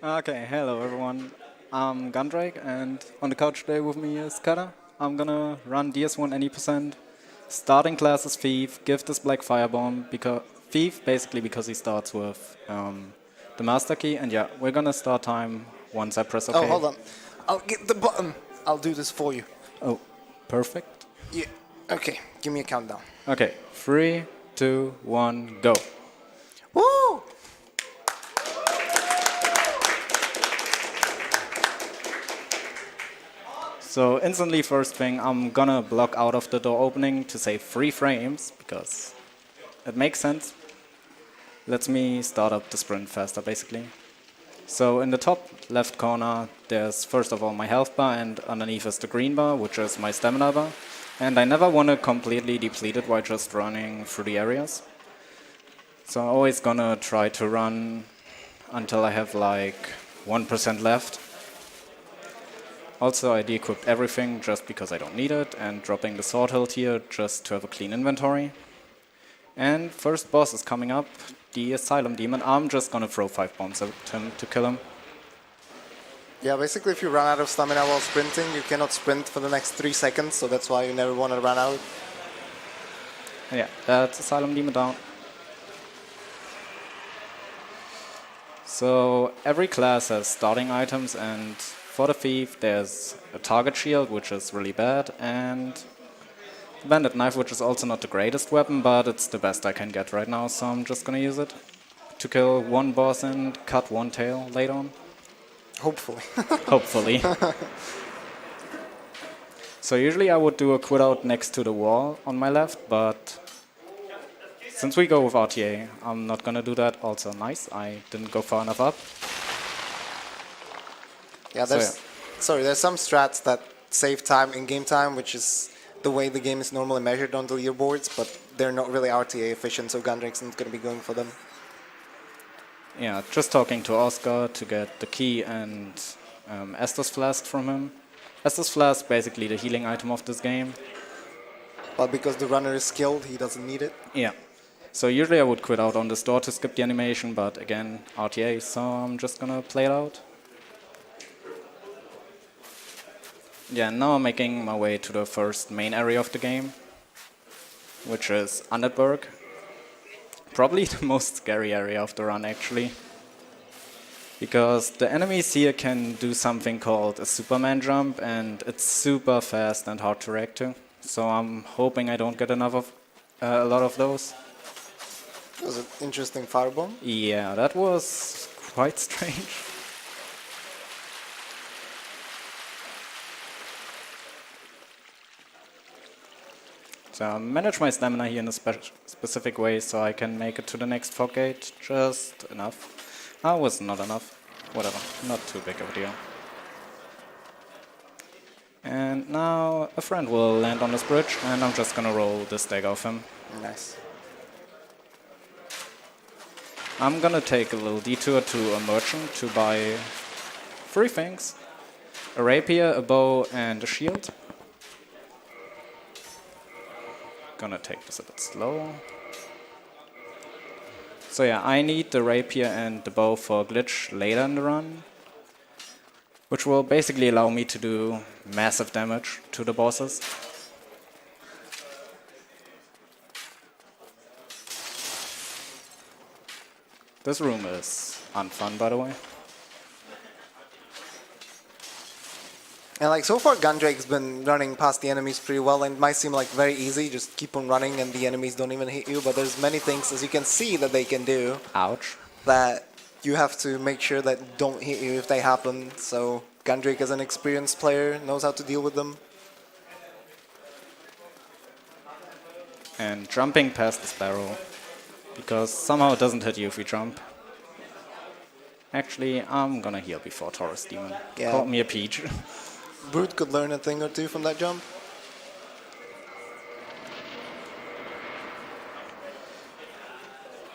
Okay, hello everyone. I'm GanDrake, and on the couch today with me is Kata. I'm gonna run DS1 any percent. Starting class is Thief, give this Black Firebomb, because Thief basically because he starts with the master key, and yeah, we're gonna start time once I press Oh, OK. hold on. I'll get the button. I'll do this for you. Oh, perfect. Yeah. Okay, give me a countdown. Okay, 3, 2, 1, go. Woo! So instantly first thing, I'm gonna block out of the door opening to save 3 frames, because it makes sense. Lets me start up the sprint faster, basically. So in the top left corner, there's first of all my health bar, and underneath is the green bar, which is my stamina bar. And I never want to completely deplete it while just running through the areas. So I'm always gonna try to run until I have like 1% left. Also, I de-equipped everything just because I don't need it, and dropping the sword hilt here just to have a clean inventory. And first boss is coming up, the Asylum Demon. I'm just gonna throw 5 bombs at him to kill him. Yeah, basically if you run out of stamina while sprinting, you cannot sprint for the next 3 seconds, so that's why you never want to run out. Yeah, that's Asylum Demon down. So every class has starting items, and for the Thief there's a target shield, which is really bad, and the Bandit Knife, which is also not the greatest weapon, but it's the best I can get right now, so I'm just gonna use it to kill one boss and cut one tail later on. Hopefully. Hopefully. So usually I would do a quit out next to the wall on my left, but since we go with RTA, I'm not gonna do that. Also nice, I didn't go far enough up. Yeah, there's some strats that save time in game time, which is the way the game is normally measured on the leaderboards, but they're not really RTA efficient, so GanDrake's not going to be going for them. Yeah, just talking to Oscar to get the key and Estus Flask from him. Estus Flask, basically the healing item of this game. But because the runner is skilled, he doesn't need it. Yeah. So usually I would quit out on this door to skip the animation, but again, RTA, so I'm just gonna play it out. Yeah, now I'm making my way to the first main area of the game, which is Underberg. Probably the most scary area of the run, actually. Because the enemies here can do something called a Superman jump, and it's super fast and hard to react to. So I'm hoping I don't get a lot of those. That was an interesting firebomb. Yeah, that was quite strange. So I manage my stamina here in a specific way so I can make it to the next fog gate. Just enough. That was not enough. Whatever, not too big of a deal. And now a friend will land on this bridge, and I'm just gonna roll this dagger off him. Nice. I'm gonna take a little detour to a merchant to buy 3 things. A rapier, a bow, and a shield. Gonna take this a bit slow. So yeah, I need the rapier and the bow for a glitch later in the run, which will basically allow me to do massive damage to the bosses. This room is unfun, by the way. And like so far, GanDrake's been running past the enemies pretty well, and it might seem like very easy, just keep on running and the enemies don't even hit you, but there's many things, as you can see, that they can do. Ouch. That you have to make sure that don't hit you if they happen, so GanDrake as an experienced player knows how to deal with them. And jumping past this barrel, because somehow it doesn't hit you if you jump. Actually, I'm gonna heal before Taurus Demon. Yeah. Call me a peach. Brute could learn a thing or two from that jump.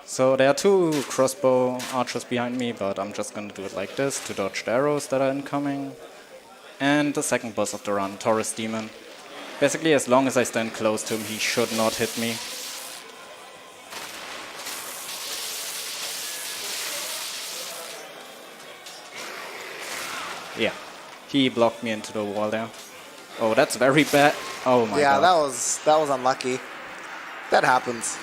So there are 2 crossbow archers behind me, but I'm just gonna do it like this to dodge the arrows that are incoming. And the second boss of the run, Taurus Demon. Basically, as long as I stand close to him, he should not hit me. Yeah. He blocked me into the wall there. Oh, that's very bad. Oh my Yeah, god. that was unlucky. That happens.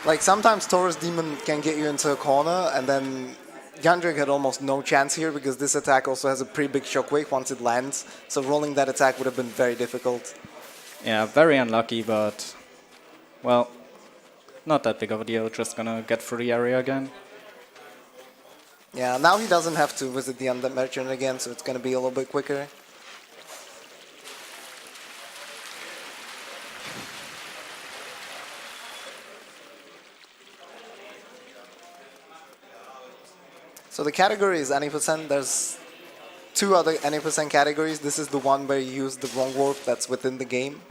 Like sometimes Taurus Demon can get you into a corner, and then GanDrake had almost no chance here because this attack also has a pretty big shockwave once it lands. So rolling that attack would have been very difficult. Yeah, very unlucky, but well, not that big of a deal. Just gonna get through the area again. Yeah, now he doesn't have to visit the Undead Merchant again, so it's going to be a little bit quicker. So the category is any percent. There's two other any percent categories. This is the one where you use the wrong warp that's within the game.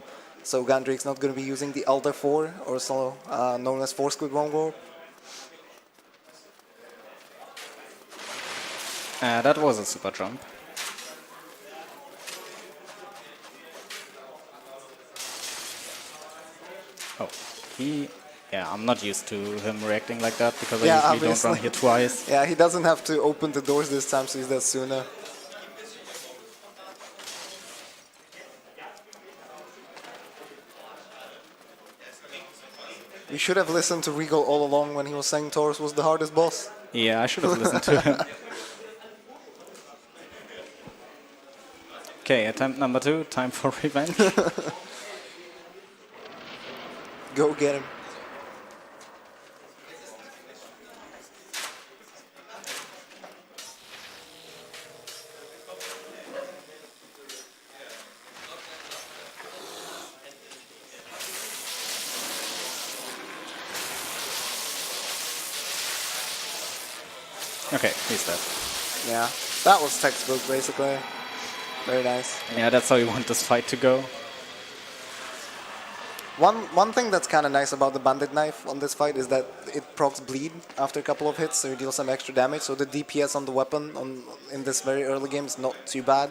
So GanDrake's not going to be using the Elder 4, also known as Force Squid wrong warp. That was a super jump. Oh, yeah, I'm not used to him reacting like that because I usually don't run here twice. Yeah, he doesn't have to open the doors this time, so he's there sooner. We should have listened to Regal all along when he was saying Taurus was the hardest boss. Yeah, I should have listened to him. Okay, attempt number 2, time for revenge. Go get him. Okay, he's dead. Yeah, that was textbook basically. Very nice. Yeah, that's how you want this fight to go. One thing that's kind of nice about the Bandit Knife on this fight is that it procs bleed after a couple of hits, so you deal some extra damage. So the DPS on the weapon in this very early game is not too bad.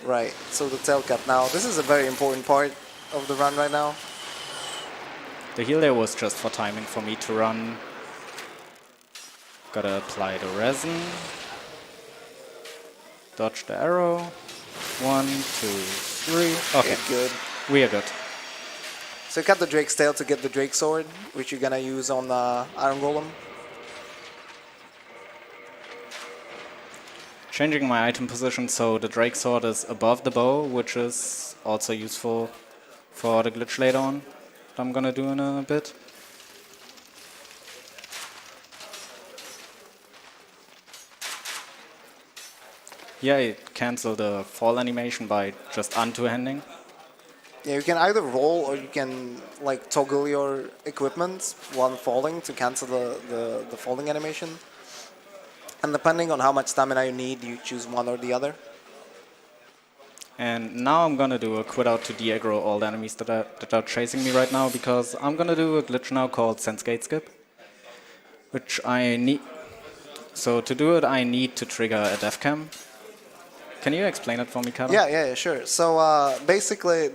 Right, so the tail cut now. This is a very important part of the run right now. The heal there was just for timing for me to run. Gotta apply the resin. Dodge the arrow. 1, 2, 3. Okay, Good. we are good. So you cut the Drake's tail to get the Drake sword, which you're gonna use on Iron Golem. Changing my item position so the Drake sword is above the bow, which is also useful for the glitch later on. That I'm gonna do in a bit. Yeah, I cancel the fall animation by just unto-handing. Yeah, you can either roll or you can like toggle your equipment while falling to cancel the falling animation. And depending on how much stamina you need, you choose one or the other. And now I'm gonna do a quit out to de-aggro all the enemies that are chasing me right now, because I'm gonna do a glitch now called Sense Gate Skip, which I need. So to do it, I need to trigger a death cam. Can you explain it for me, Kata? Yeah, sure. So basically,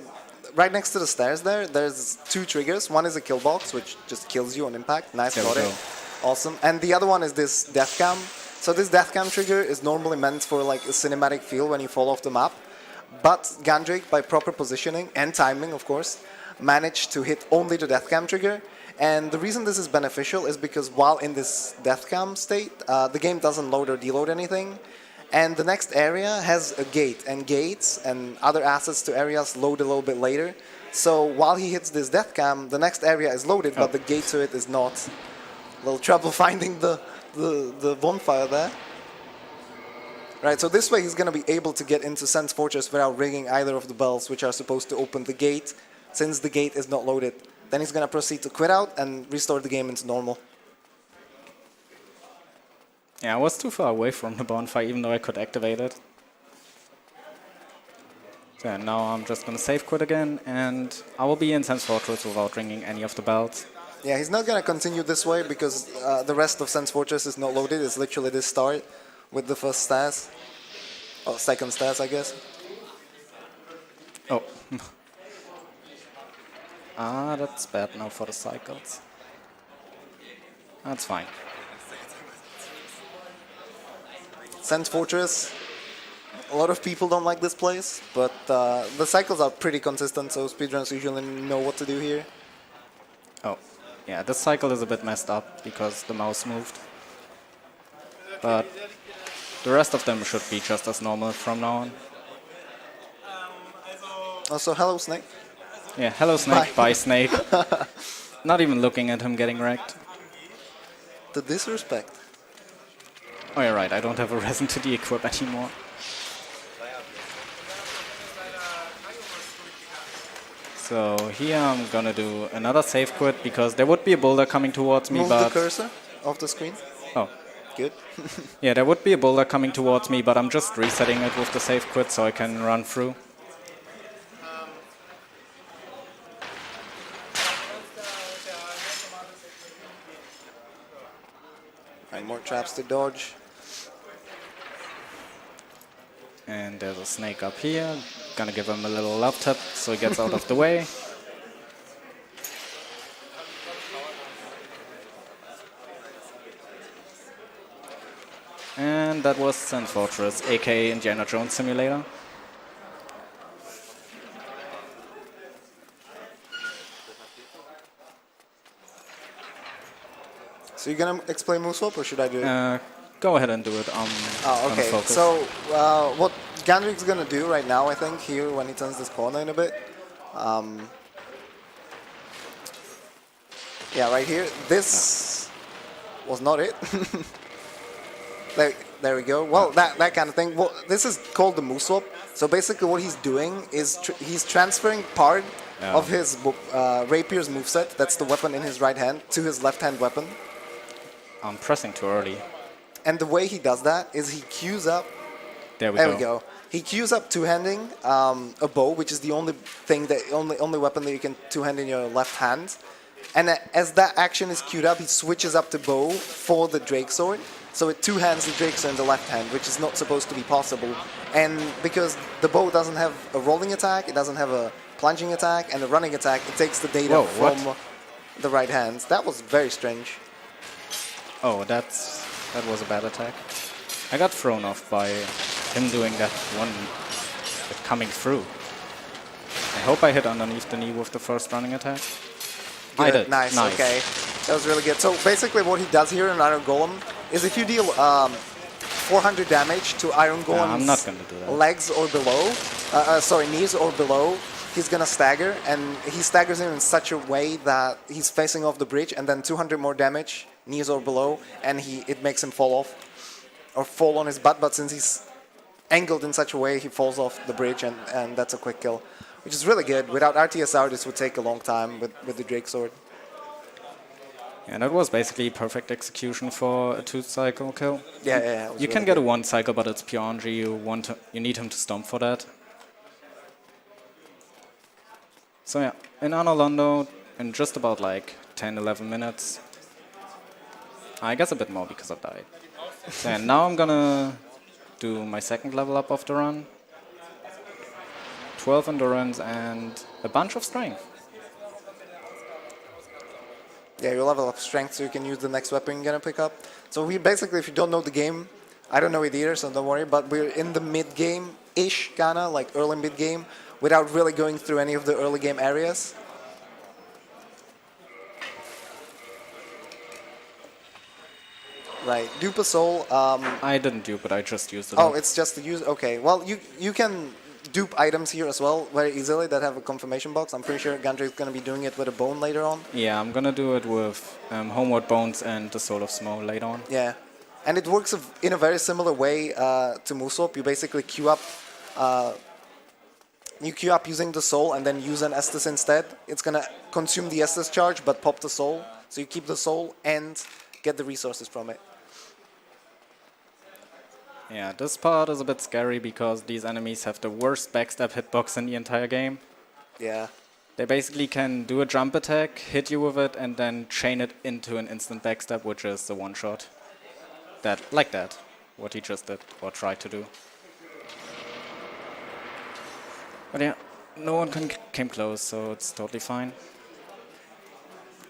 right next to the stairs there's two triggers. One is a kill box, which just kills you on impact. Nice, got it. Awesome. And the other one is this death cam. So this death cam trigger is normally meant for like a cinematic feel when you fall off the map. But GanDrake, by proper positioning and timing, of course, managed to hit only the death cam trigger. And the reason this is beneficial is because while in this death cam state, the game doesn't load or deload anything. And the next area has a gate, and gates and other assets to areas load a little bit later. So while he hits this death cam, the next area is loaded, but the gate to it is not. A little trouble finding the bonfire there. Right, so this way he's going to be able to get into Sense Fortress without ringing either of the bells, which are supposed to open the gate, since the gate is not loaded. Then he's going to proceed to quit out and restore the game into normal. Yeah, I was too far away from the bonfire, even though I could activate it. So now I'm just going to save quit again, and I will be in Sense Fortress without ringing any of the bells. Yeah, he's not going to continue this way because the rest of Sense Fortress is not loaded. It's literally this start with the first stairs. Oh, second stairs, I guess. Oh. That's bad now for the cycles. That's fine. Sand Fortress. A lot of people don't like this place, but the cycles are pretty consistent, so speedrunners usually know what to do here. Oh, yeah, this cycle is a bit messed up because the mouse moved. But the rest of them should be just as normal from now on. Also, hello, Snake. Yeah, hello Snake, Bye. bye Snake. Not even looking at him getting wrecked. The disrespect. Oh, you're right, I don't have a resin to de-equip anymore. So here I'm gonna do another save quit because there would be a boulder coming towards me, Move but... the cursor off the screen. Oh. Good. Yeah, there would be a boulder coming towards me, but I'm just resetting it with the save quit so I can run through. And more traps to dodge. And there's a snake up here. Gonna give him a little love tap so he gets out of the way. And that was Sand Fortress, aka Indiana Jones Simulator. So you're gonna explain move swap, or should I do it? Go ahead and do it. Oh, okay. Focus. So what GanDrake's gonna do right now, I think, here when he turns this corner in a bit. Yeah, right here. This was not it. There we go. Well, that kind of thing. Well, this is called the move swap. So basically, what he's doing is he's transferring part of his rapier's moveset, that's the weapon in his right hand, to his left hand weapon. I'm pressing too early. And the way he does that is he queues up. There we go. He queues up two-handing a bow, which is the only thing that only weapon that you can two-hand in your left hand. And as that action is queued up, he switches up to bow for the Drake sword. So it two-hands the Drake sword in the left hand, which is not supposed to be possible. And because the bow doesn't have a rolling attack, it doesn't have a plunging attack, and a running attack, it takes the data from the right hand. That was very strange. Oh, that was a bad attack. I got thrown off by him doing that one coming through. I hope I hit underneath the knee with the first running attack. Good. I did. Nice, okay. That was really good. So basically what he does here in Iron Golem is if you deal 400 damage to Iron Golem's I'm not gonna do that. legs or below, knees or below, he's gonna stagger, and he staggers him in such a way that he's facing off the bridge, and then 200 more damage, knees or below, and it makes him fall off, or fall on his butt, but since he's angled in such a way, he falls off the bridge, and that's a quick kill, which is really good. Without RTSR, this would take a long time with the Drake sword. And that was basically perfect execution for a 2-cycle kill. Yeah. You can get a 1-cycle, but it's pure RNG. You need him to stomp for that. So yeah, in Anno Londo, in just about like 10-11 minutes, I guess a bit more because I died. So, and now I'm gonna do my second level up of the run. 12 endurance and a bunch of strength. Yeah, you level up strength so you can use the next weapon you're gonna pick up. So we basically, if you don't know the game, I don't know it either, so don't worry, but we're in the mid-game-ish, kinda, like early mid-game, without really going through any of the early game areas. Right, dupe a soul. I didn't dupe it, I just used it. Oh, it's just to use. Okay, well, you can dupe items here as well very easily that have a confirmation box. I'm pretty sure GanDrake's going to be doing it with a bone later on. Yeah, I'm going to do it with Homeward Bones and the Soul of Smough later on. Yeah, and it works in a very similar way to Musop. You basically queue up using the soul and then use an Estus instead. It's going to consume the Estus charge but pop the soul. So you keep the soul and get the resources from it. Yeah, this part is a bit scary because these enemies have the worst backstab hitbox in the entire game. Yeah. They basically can do a jump attack, hit you with it, and then chain it into an instant backstab, which is the one-shot. Like that, what he just did, or tried to do. But yeah, no one came close, so it's totally fine.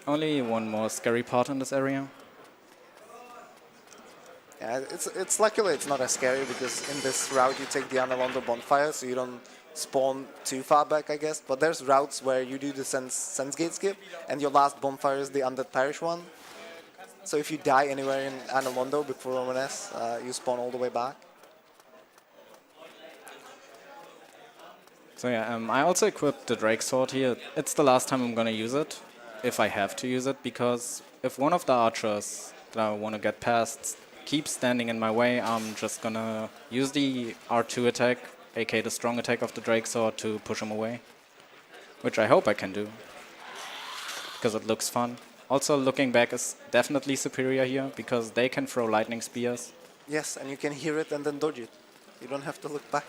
Only one more scary part in this area. Yeah, it's luckily it's not as scary because in this route you take the Analondo bonfire, so you don't spawn too far back, I guess. But there's routes where you do the sense gate skip, and your last bonfire is the Undead Parish one. So if you die anywhere in Analondo before ONS, you spawn all the way back. So yeah, I also equipped the Drake sword here. It's the last time I'm gonna use it, if I have to use it, because if one of the archers that I want to get past keeps standing in my way, I'm just gonna use the R2 attack, aka the strong attack of the Drake sword, to push him away. Which I hope I can do, because it looks fun. Also, looking back is definitely superior here, because they can throw lightning spears. Yes, and you can hear it and then dodge it. You don't have to look back.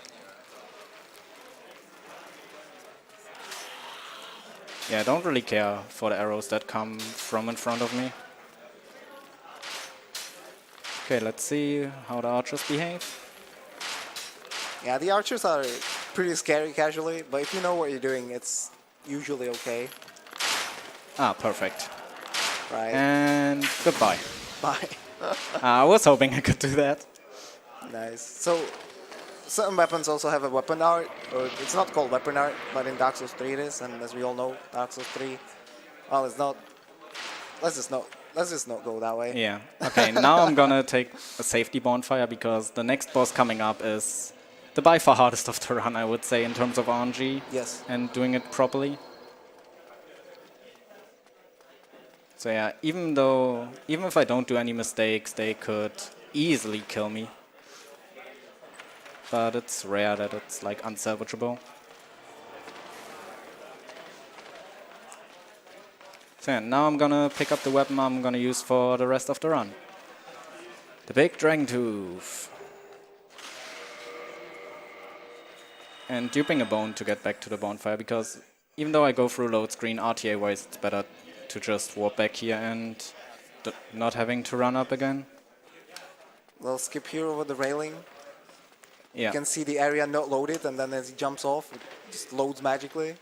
Yeah, I don't really care for the arrows that come from in front of me. Okay, let's see how the archers behave. Yeah, the archers are pretty scary casually, but if you know what you're doing, it's usually okay. Ah, perfect. Right. And goodbye. Bye. I was hoping I could do that. Nice. So, certain weapons also have a weapon art, or it's not called weapon art, but in Dark Souls 3 it is, and as we all know, Dark Souls 3, well, it's not. Let's just not go that way. Yeah. Okay, now I'm gonna take a safety bonfire, because the next boss coming up is the by far hardest of the run, I would say, in terms of RNG. Yes. And doing it properly. So yeah, even if I don't do any mistakes, they could easily kill me. But it's rare that it's like unsalvageable. So yeah, now I'm gonna pick up the weapon I'm gonna use for the rest of the run. The big dragon tooth. And duping a bone to get back to the bonfire, because even though I go through load screen, RTA wise it's better to just warp back here and not having to run up again. We'll skip here over the railing. Yeah. You can see the area not loaded, and then as he jumps off, it just loads magically.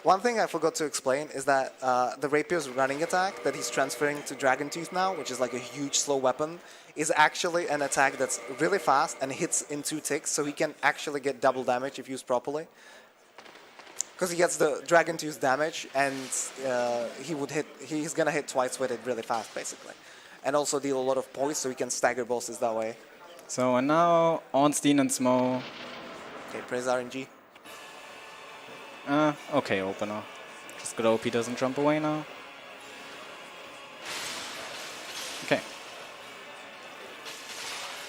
One thing I forgot to explain is that the Rapier's running attack that he's transferring to Dragon Tooth now, which is like a huge slow weapon, is actually an attack that's really fast and hits in 2 ticks, so he can actually get double damage if used properly. Because he gets the Dragon Tooth damage, and he's gonna hit twice with it really fast, basically. And also deal a lot of points, so he can stagger bosses that way. So and now Ornstein and Smo. Okay, praise RNG. Okay, opener. Just good hope he doesn't jump away now. Okay.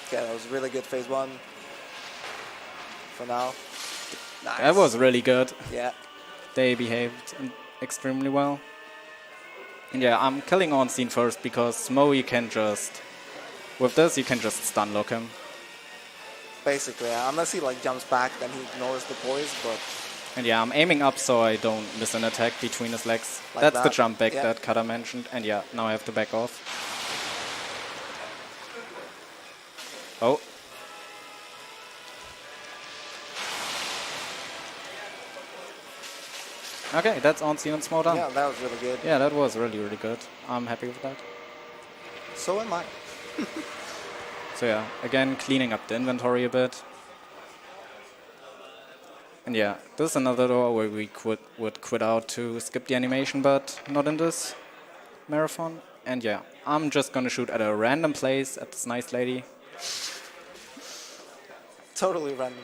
Okay, that was really good phase 1. For now. Nice. That was really good. Yeah. They behaved extremely well. And yeah, I'm killing Ornstein first, because Smo you can just... With this, you can just stun lock him. Basically, yeah. Unless he like jumps back, then he ignores the poise, but... And yeah, I'm aiming up so I don't miss an attack between his legs. Like That's the that. jump back Yeah. that Kata mentioned. And yeah, now I have to back off. Oh. Okay, that's Ornstein and Smo done. Yeah, that was really good. Yeah, that was really, really good. I'm happy with that. So am I. So yeah, again, cleaning up the inventory a bit. And yeah, this is another door where we would quit out to skip the animation, but not in this marathon. And yeah, I'm just gonna shoot at a random place at this nice lady. Totally random.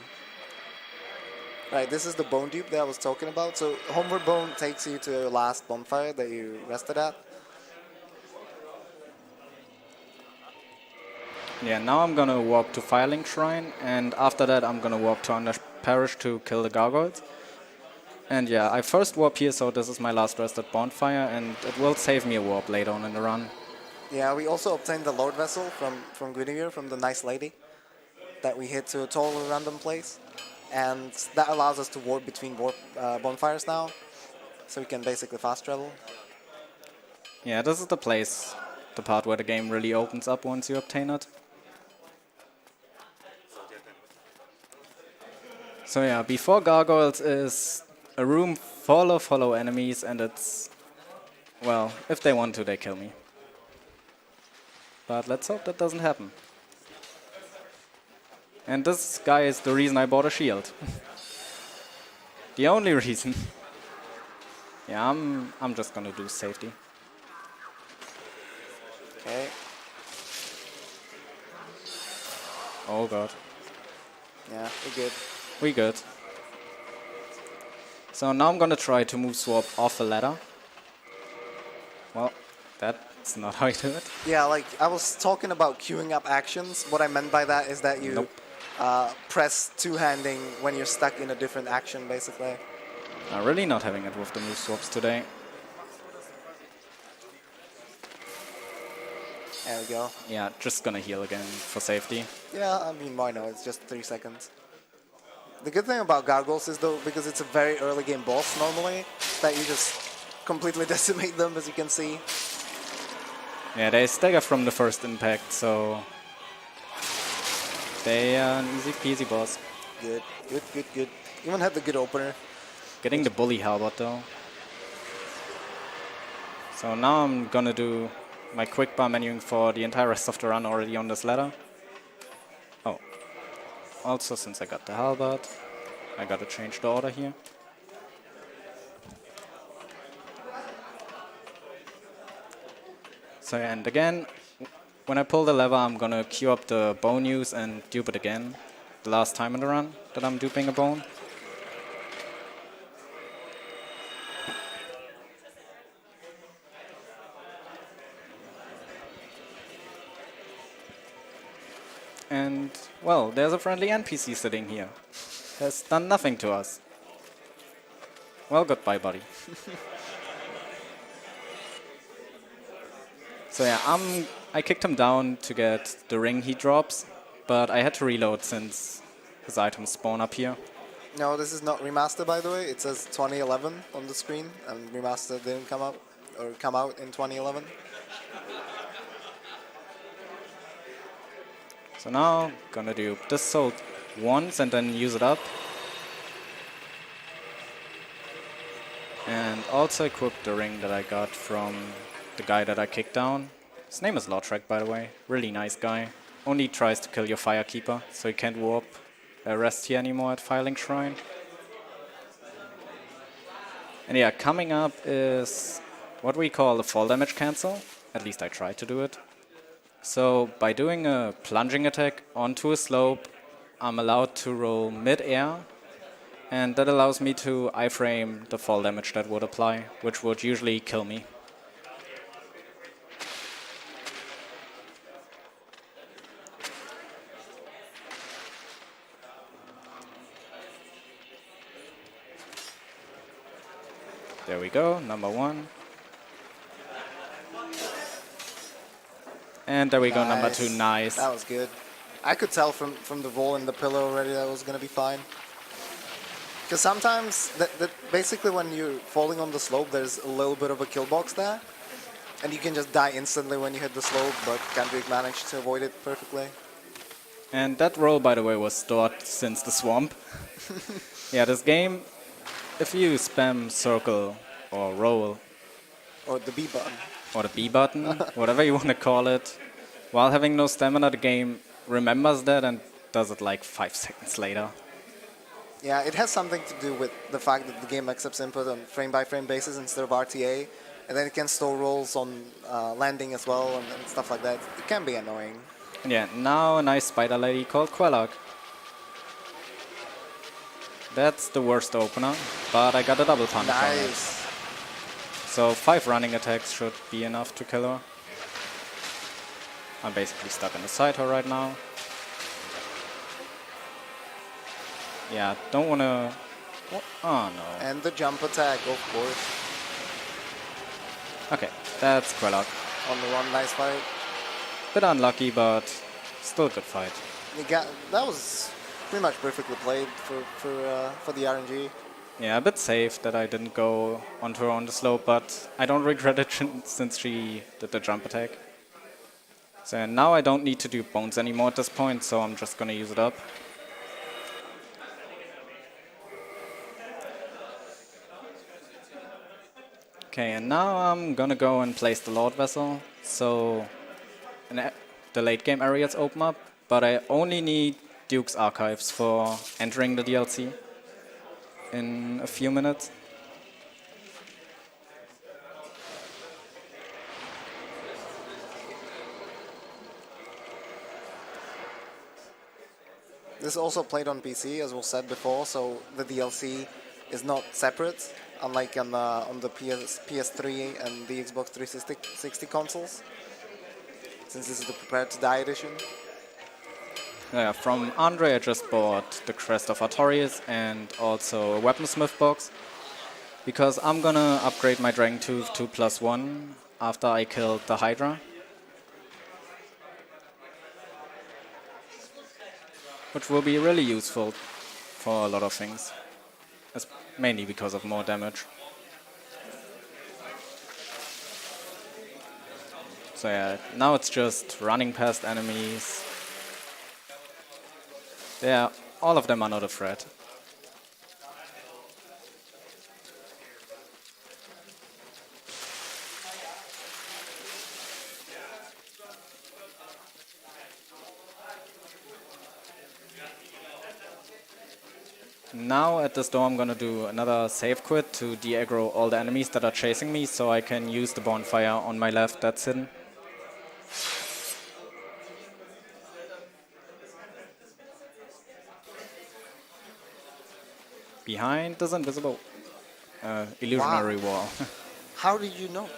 Right, this is the bone dupe that I was talking about. So Homeward Bone takes you to your last bonfire that you rested at. Yeah, now I'm gonna walk to Firelink Shrine, and after that I'm gonna walk to Under Parish to kill the gargoyles. And yeah, I first warp here, so this is my last rested bonfire, and it will save me a warp later on in the run. Yeah, we also obtained the Lord Vessel from Guinevere, from the nice lady, that we hit to a totally random place. And that allows us to warp between bonfires now, so we can basically fast travel. Yeah, this is the place, the part where the game really opens up once you obtain it. So yeah, before gargoyles is a room full of hollow enemies, and it's, well, if they want to, they kill me. But let's hope that doesn't happen. And this guy is the reason I bought a shield. The only reason. Yeah, I'm just gonna do safety. Okay. Oh god. Yeah, we're good. We good. So now I'm gonna try to move swap off the ladder. Well, that's not how you do it. Yeah, like I was talking about queuing up actions. What I meant by that is that you Nope. press two-handing when you're stuck in a different action, basically. I'm really not having it with the move swaps today. There we go. Yeah, just gonna heal again for safety. Yeah, I mean, why not? It's just 3 seconds. The good thing about Gargoyles is, though, because it's a very early game boss normally, that you just completely decimate them, as you can see. Yeah, they stagger from the first impact, so they are an easy peasy boss. Good, good, good, good. Even had the good opener. Getting the bully halberd though. So now I'm gonna do my quick bar menuing for the entire rest of the run already on this ladder. Oh. Also, since I got the halberd, I gotta change the order here. So yeah, and again, when I pull the lever, I'm gonna queue up the bone use and dupe it again. The last time in the run that I'm duping a bone. And, well, there's a friendly NPC sitting here. Has done nothing to us. Well, goodbye, buddy. So yeah, I kicked him down to get the ring he drops, but I had to reload since his items spawn up here. No, this is not remaster, by the way. It says 2011 on the screen, and remaster didn't come up or come out in 2011. So now, gonna do this soul once and then use it up. And also equip the ring that I got from the guy that I kicked down. His name is GanDrake, by the way. Really nice guy. Only tries to kill your Firekeeper, so you can't warp rest here anymore at Firelink Shrine. And yeah, coming up is what we call a fall damage cancel. At least I tried to do it. So by doing a plunging attack onto a slope, I'm allowed to roll mid-air, and that allows me to iframe the fall damage that would apply, which would usually kill me. There we go, number one. And there we go, number two, nice. That was good. I could tell from the roll in the pillar already that was going to be fine. Because sometimes, basically when you're falling on the slope, there's a little bit of a kill box there. And you can just die instantly when you hit the slope, but GanDrake managed to avoid it perfectly. And that roll, by the way, was stored since the swamp. Yeah, this game, if you spam circle or roll, Or the B button. or the B button, whatever you want to call it, while having no stamina, the game remembers that and does it like 5 seconds later. Yeah, it has something to do with the fact that the game accepts input on frame-by-frame basis instead of RTA, and then it can store rolls on landing as well and stuff like that. It can be annoying. And yeah, now a nice spider lady called Quellark. That's the worst opener, but I got a double punish on it. Nice. So 5 running attacks should be enough to kill her. I'm basically stuck in the side her right now. Yeah, don't wanna... Oh no. And the jump attack, of course. Okay, that's Quellark. On the run, nice fight. Bit unlucky, but still a good fight. That was pretty much perfectly played for the RNG. Yeah, a bit safe that I didn't go onto her on the slope, but I don't regret it since she did the jump attack. So now I don't need to do bones anymore at this point, so I'm just gonna use it up. Okay, and now I'm gonna go and place the Lord Vessel. So the late game areas open up, but I only need Duke's Archives for entering the DLC in a few minutes. This is also played on PC, as was said before, so the DLC is not separate, unlike on the PS3 and the Xbox 360 consoles, since this is the Prepare to Die edition. Yeah, from Andre I just bought the Crest of Artorias and also a Weaponsmith box, because I'm gonna upgrade my Dragon Tooth to +1 after I killed the Hydra. Which will be really useful for a lot of things, mainly because of more damage. So yeah, now it's just running past enemies. Yeah, all of them are not a threat. Now at this door I'm gonna do another save quit to de-aggro all the enemies that are chasing me, so I can use the bonfire on my left that's hidden. Behind this invisible illusionary wall. How did you know?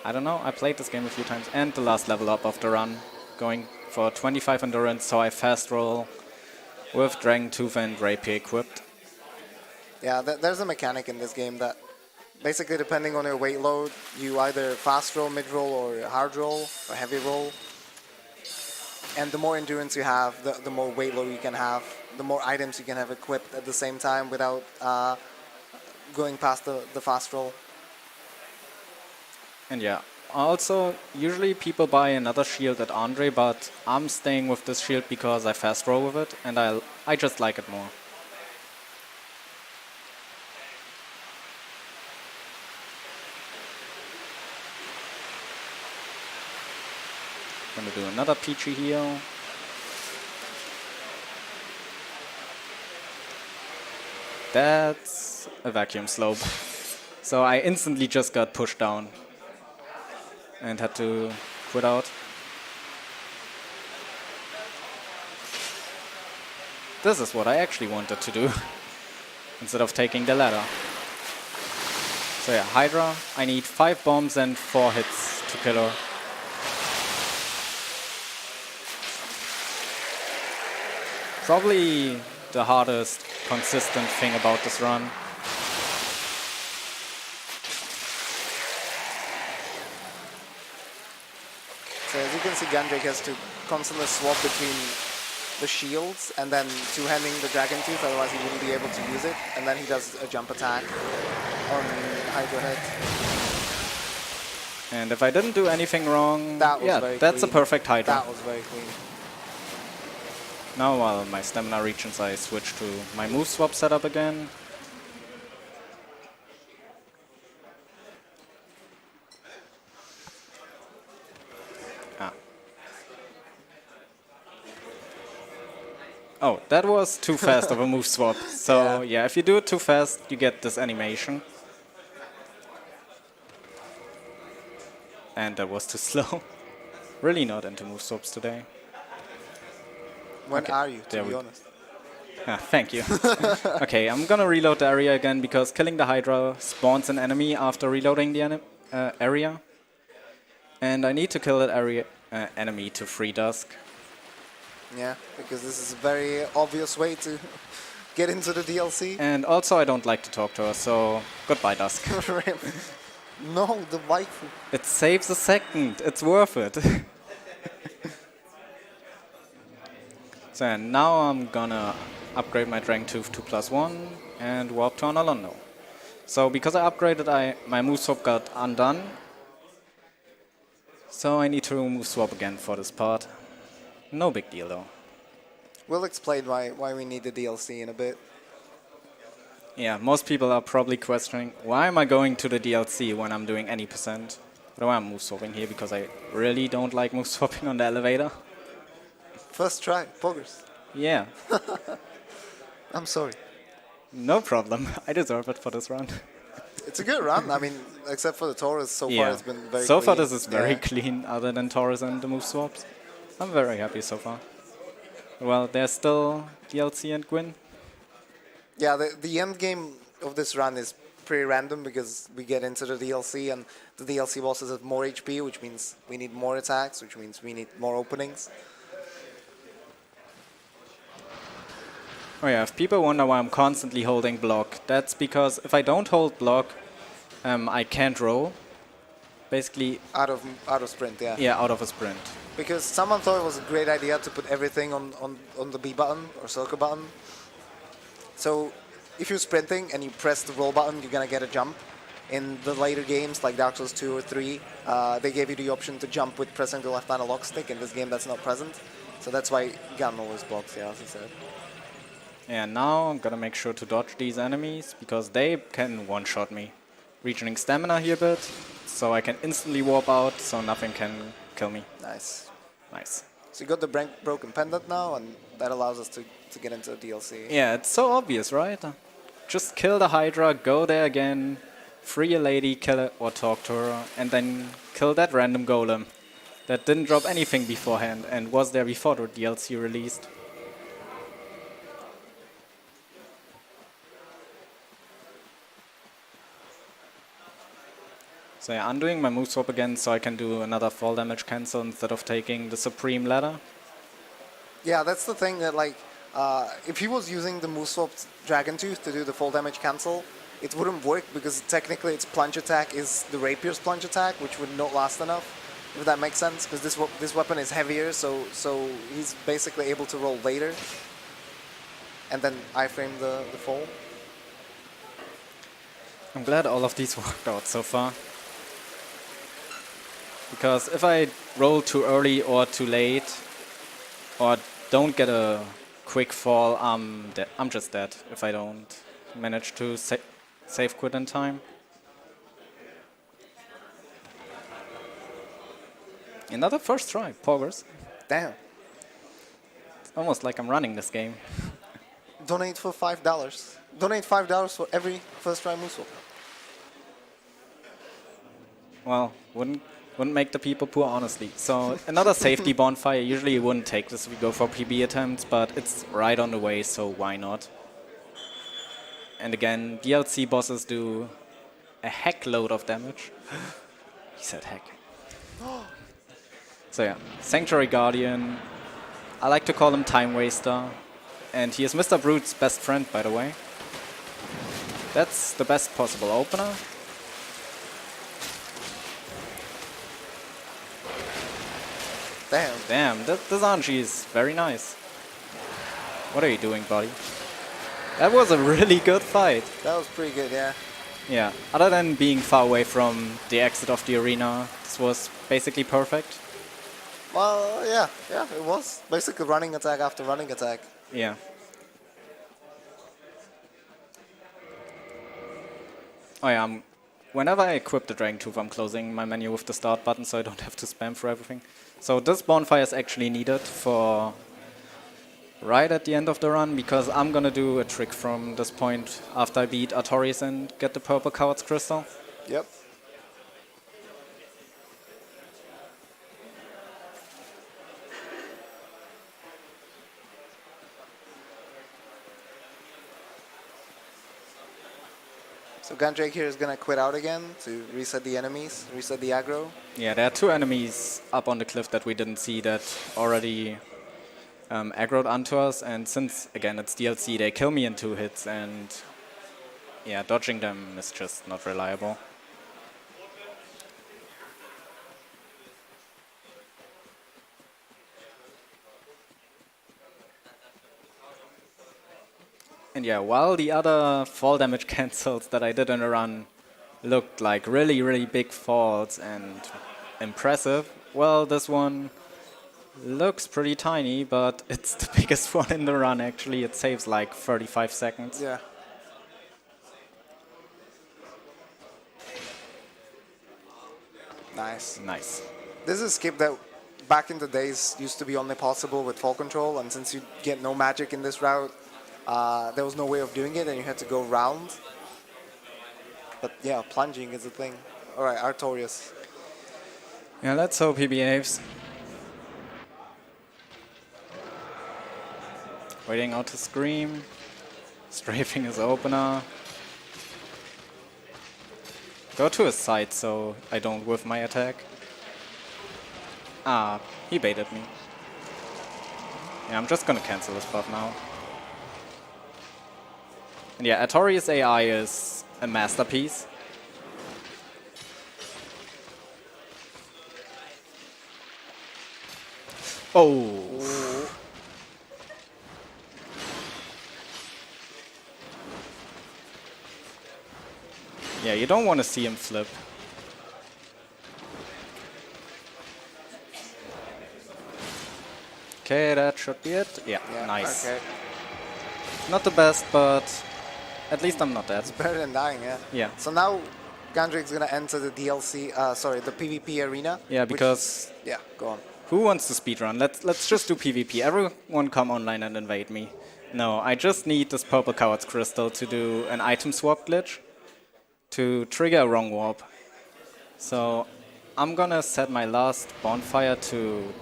I don't know, I played this game a few times, and the last level up of the run, going for 25 endurance, so I fast roll with Dragon Tooth and Rapier equipped. Yeah, there's a mechanic in this game that basically, depending on your weight load, you either fast roll, mid roll, or hard roll, or heavy roll. And the more endurance you have, the more weight load you can have, the more items you can have equipped at the same time without going past the fast roll. And yeah, also, usually people buy another shield at Andre, but I'm staying with this shield because I fast roll with it, and I just like it more. Gonna do another peachy heal. That's a vacuum slope. So I instantly just got pushed down and had to quit out. This is what I actually wanted to do instead of taking the ladder. So yeah, Hydra, I need 5 bombs and 4 hits to kill her. Probably the hardest consistent thing about this run. So as you can see, GanDrake has to constantly swap between the shields and then two-handing the Dragon Tooth, otherwise he wouldn't be able to use it. And then he does a jump attack on Hydra Head. And if I didn't do anything wrong, Very that's clean. a perfect Hydra. That was very clean. Now while my stamina reaches, I switch to my move swap setup again. Oh, that was too fast of a move swap. So yeah, if you do it too fast, you get this animation. And that was too slow. Really not into move swaps today. When are you, to be honest? Thank you. Okay, I'm gonna reload the area again because killing the Hydra spawns an enemy after reloading the area. And I need to kill that enemy to free Dusk. Yeah, because this is a very obvious way to get into the DLC. And also I don't like to talk to her, so goodbye Dusk. No, the waifu. It saves a second, it's worth it. So now I'm gonna upgrade my Dragon Tooth to +1 and warp to Analondo. So because I upgraded, my move swap got undone. So I need to move swap again for this part. No big deal though. We'll explain why we need the DLC in a bit. Yeah, most people are probably questioning, why am I going to the DLC when I'm doing any percent? But I'm move swapping here because I really don't like move swapping on the elevator. First try, poggers. Yeah, I'm sorry. no problem. I deserve it for this run. It's a good run. I mean, except for the Taurus, so far Yeah. it's been very So far clean. this is very Yeah. clean, other than Taurus and the move swaps. I'm very happy so far. Well, there's still DLC and Gwyn. Yeah, the end game of this run is pretty random because we get into the DLC and the DLC bosses have more HP, which means we need more attacks, which means we need more openings. Oh yeah, if people wonder why I'm constantly holding block, that's because if I don't hold block, I can't roll. Basically, Out of sprint, yeah. yeah, out of a sprint. Because someone thought it was a great idea to put everything on the B button or circle button. So if you're sprinting and you press the roll button, you're gonna get a jump. In the later games, like Dark Souls 2 or 3, they gave you the option to jump with pressing the left analog stick. In this game, that's not present. So that's why Gun always blocks, yeah, as I said. Yeah, now I'm gonna make sure to dodge these enemies because they can one-shot me. Regening stamina here a bit, so I can instantly warp out, so nothing can kill me. Nice. Nice. So you got the broken pendant now, and that allows us to get into the DLC. Yeah, it's so obvious, right? Just kill the Hydra, go there again, free a lady, kill her or talk to her, and then kill that random golem that didn't drop anything beforehand and was there before the DLC released. So yeah, undoing my move swap again so I can do another fall damage cancel instead of taking the Supreme ladder. Yeah, that's the thing that, like, if he was using the move swapped Dragon Tooth to do the full damage cancel, it wouldn't work because technically its plunge attack is the Rapier's plunge attack, which would not last enough, if that makes sense, because this weapon is heavier, so he's basically able to roll later, and then iframe the fall. I'm glad all of these worked out so far. Because if I roll too early or too late, or don't get a quick fall, I'm just dead if I don't manage to save quit in time. Another first try, poggers. Damn. It's almost like I'm running this game. Donate for $5. Donate $5 for every first try move swap. Well, wouldn't make the people poor, honestly. So another safety bonfire. Usually you wouldn't take this if we go for PB attempts, but it's right on the way, so why not? And again, DLC bosses do a heck load of damage. He said heck. So yeah, Sanctuary Guardian. I like to call him Time Waster. And he is Mr. Brute's best friend, by the way. That's the best possible opener. Damn. Damn, that Zanji is very nice. What are you doing, buddy? That was a really good fight. That was pretty good, yeah. Yeah, other than being far away from the exit of the arena, this was basically perfect. Well, yeah, it was. Basically running attack after running attack. Yeah. Oh yeah, whenever I equip the Dragon Tooth, I'm closing my menu with the start button so I don't have to spam for everything. So this bonfire is actually needed for right at the end of the run, because I'm gonna do a trick from this point after I beat Artorias and get the purple Coward's Crystal. Yep. So GanDrake here is gonna quit out again to reset the enemies, reset the aggro. Yeah, there are two enemies up on the cliff that we didn't see that already aggroed onto us, and since, again, it's DLC, they kill me in 2 hits, and yeah, dodging them is just not reliable. And yeah, while the other fall damage cancels that I did in a run looked like really, really big falls and impressive, well, this one looks pretty tiny, but it's the biggest one in the run, actually. It saves like 35 seconds. Yeah. Nice. Nice. This is a skip that back in the days used to be only possible with fall control, and since you get no magic in this route, there was no way of doing it, and you had to go round. But yeah, plunging is the thing. All right, Artorias. Yeah, let's hope he behaves. Waiting out to scream. Strafing his opener. Go to his side so I don't whiff my attack. Ah, he baited me. Yeah, I'm just gonna cancel this buff now. And yeah, Artorias AI is a masterpiece. Oh. Yeah, you don't want to see him flip. Okay, that should be it. Yeah, nice. Okay. Not the best, but at least I'm not dead. It's better than dying, yeah. Yeah. So now GanDrake's gonna enter the DLC, sorry, the PvP arena. Yeah, because yeah, go on. who wants to speedrun? Let's just do PvP. Everyone come online and invade me. No, I just need this purple coward's crystal to do an item swap glitch to trigger a wrong warp. So I'm gonna set my last bonfire to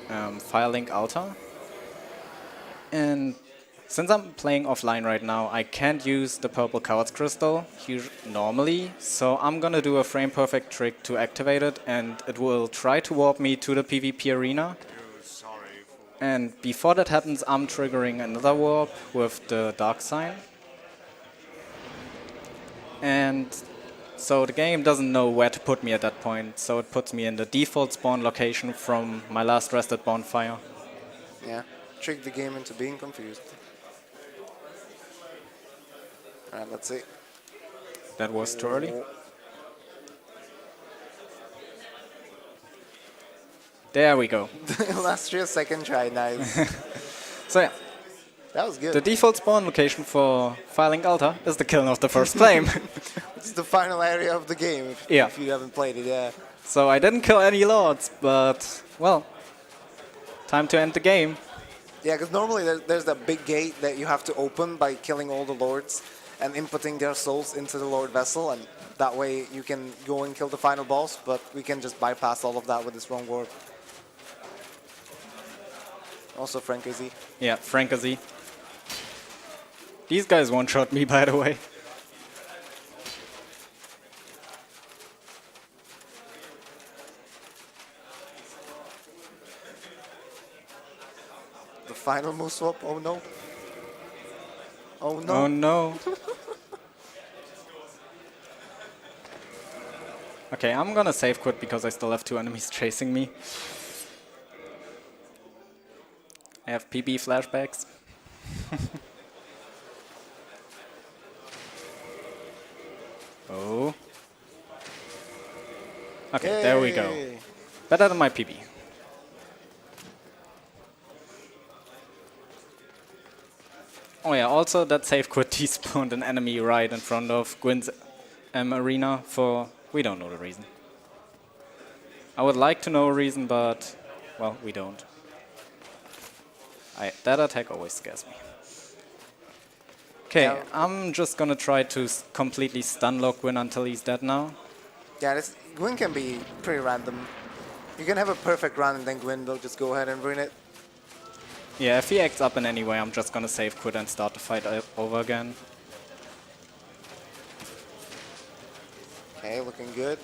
Firelink Altar. And since I'm playing offline right now, I can't use the purple coward's crystal normally, so I'm gonna do a frame perfect trick to activate it, and it will try to warp me to the PvP arena. And before that happens, I'm triggering another warp with the dark sign. And so the game doesn't know where to put me at that point, so it puts me in the default spawn location from my last rested bonfire. Yeah, trick the game into being confused. Alright, let's see. That was too early. There we go. Last year's second try, nice. So yeah, That was good. the default spawn location for Firelink Altar is the kiln of the first flame. It's the final area of the game if you haven't played it, yeah. So I didn't kill any lords, but, well, time to end the game. Yeah, because normally there's that big gate that you have to open by killing all the lords and inputting their souls into the lord vessel, and that way you can go and kill the final boss, but we can just bypass all of that with this wrong warp. Also Frankazy. Yeah, Frankazy. These guys one-shot me, by the way. The final move swap, oh no. Oh no. Oh no. Okay, I'm gonna save quit because I still have 2 enemies chasing me. I have PB flashbacks. Oh. Okay, there we go. Yay. Better than my PB. Oh yeah, also that save quit despawned an enemy right in front of Gwyn's arena for we don't know the reason. I would like to know a reason, but well, we don't. That attack always scares me. Okay, Yeah. I'm just gonna try to completely stun lock Gwyn until he's dead now. Yeah, Gwyn can be pretty random. You can have a perfect run and then Gwyn will just go ahead and ruin it. Yeah, if he acts up in any way, I'm just gonna save quit and start the fight over again. Okay, looking good.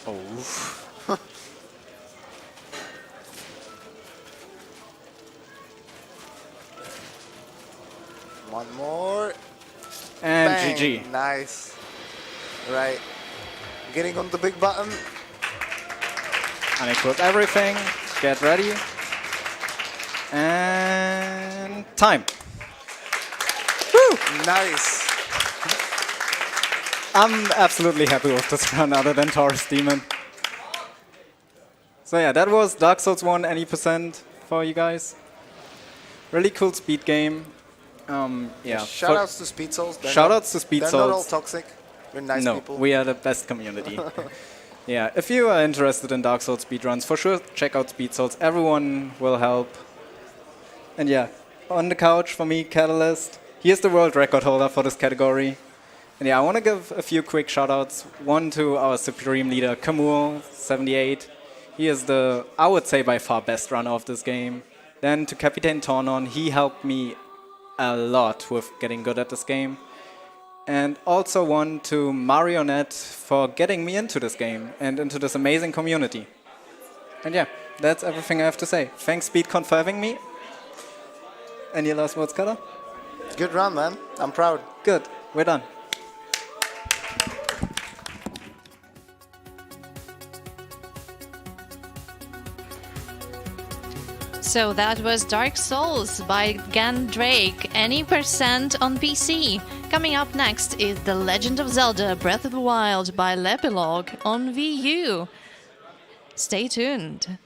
Oh. One more. And Bang. GG. Nice. Right. Getting on the big button. Unequip everything. Get ready. And time. Woo! Nice. I'm absolutely happy with this run other than Taurus Demon. So yeah, that was Dark Souls 1 any % for you guys. Really cool speed game. Yeah. Shoutouts to Speed Souls. Shoutouts to Speed They're Souls. not all toxic. We're nice No, people. we are the best community. Yeah, if you are interested in Dark Souls speedruns, for sure check out Speed Souls. Everyone will help. And yeah, on the couch for me, Catalyst. He is the world record holder for this category. And yeah, I want to give a few quick shoutouts. One to our supreme leader, Kamur78. He is the, I would say, by far best runner of this game. Then to Captain Tornon, he helped me a lot with getting good at this game. And also one to Marionette for getting me into this game and into this amazing community. And yeah, that's everything I have to say. Thanks SpeedCon for having me. Any last words, Kata? Good run, man. I'm proud. Good, we're done. So that was Dark Souls by GanDrake, any % on PC. Coming up next is The Legend of Zelda Breath of the Wild by Lepilog on Wii U. Stay tuned.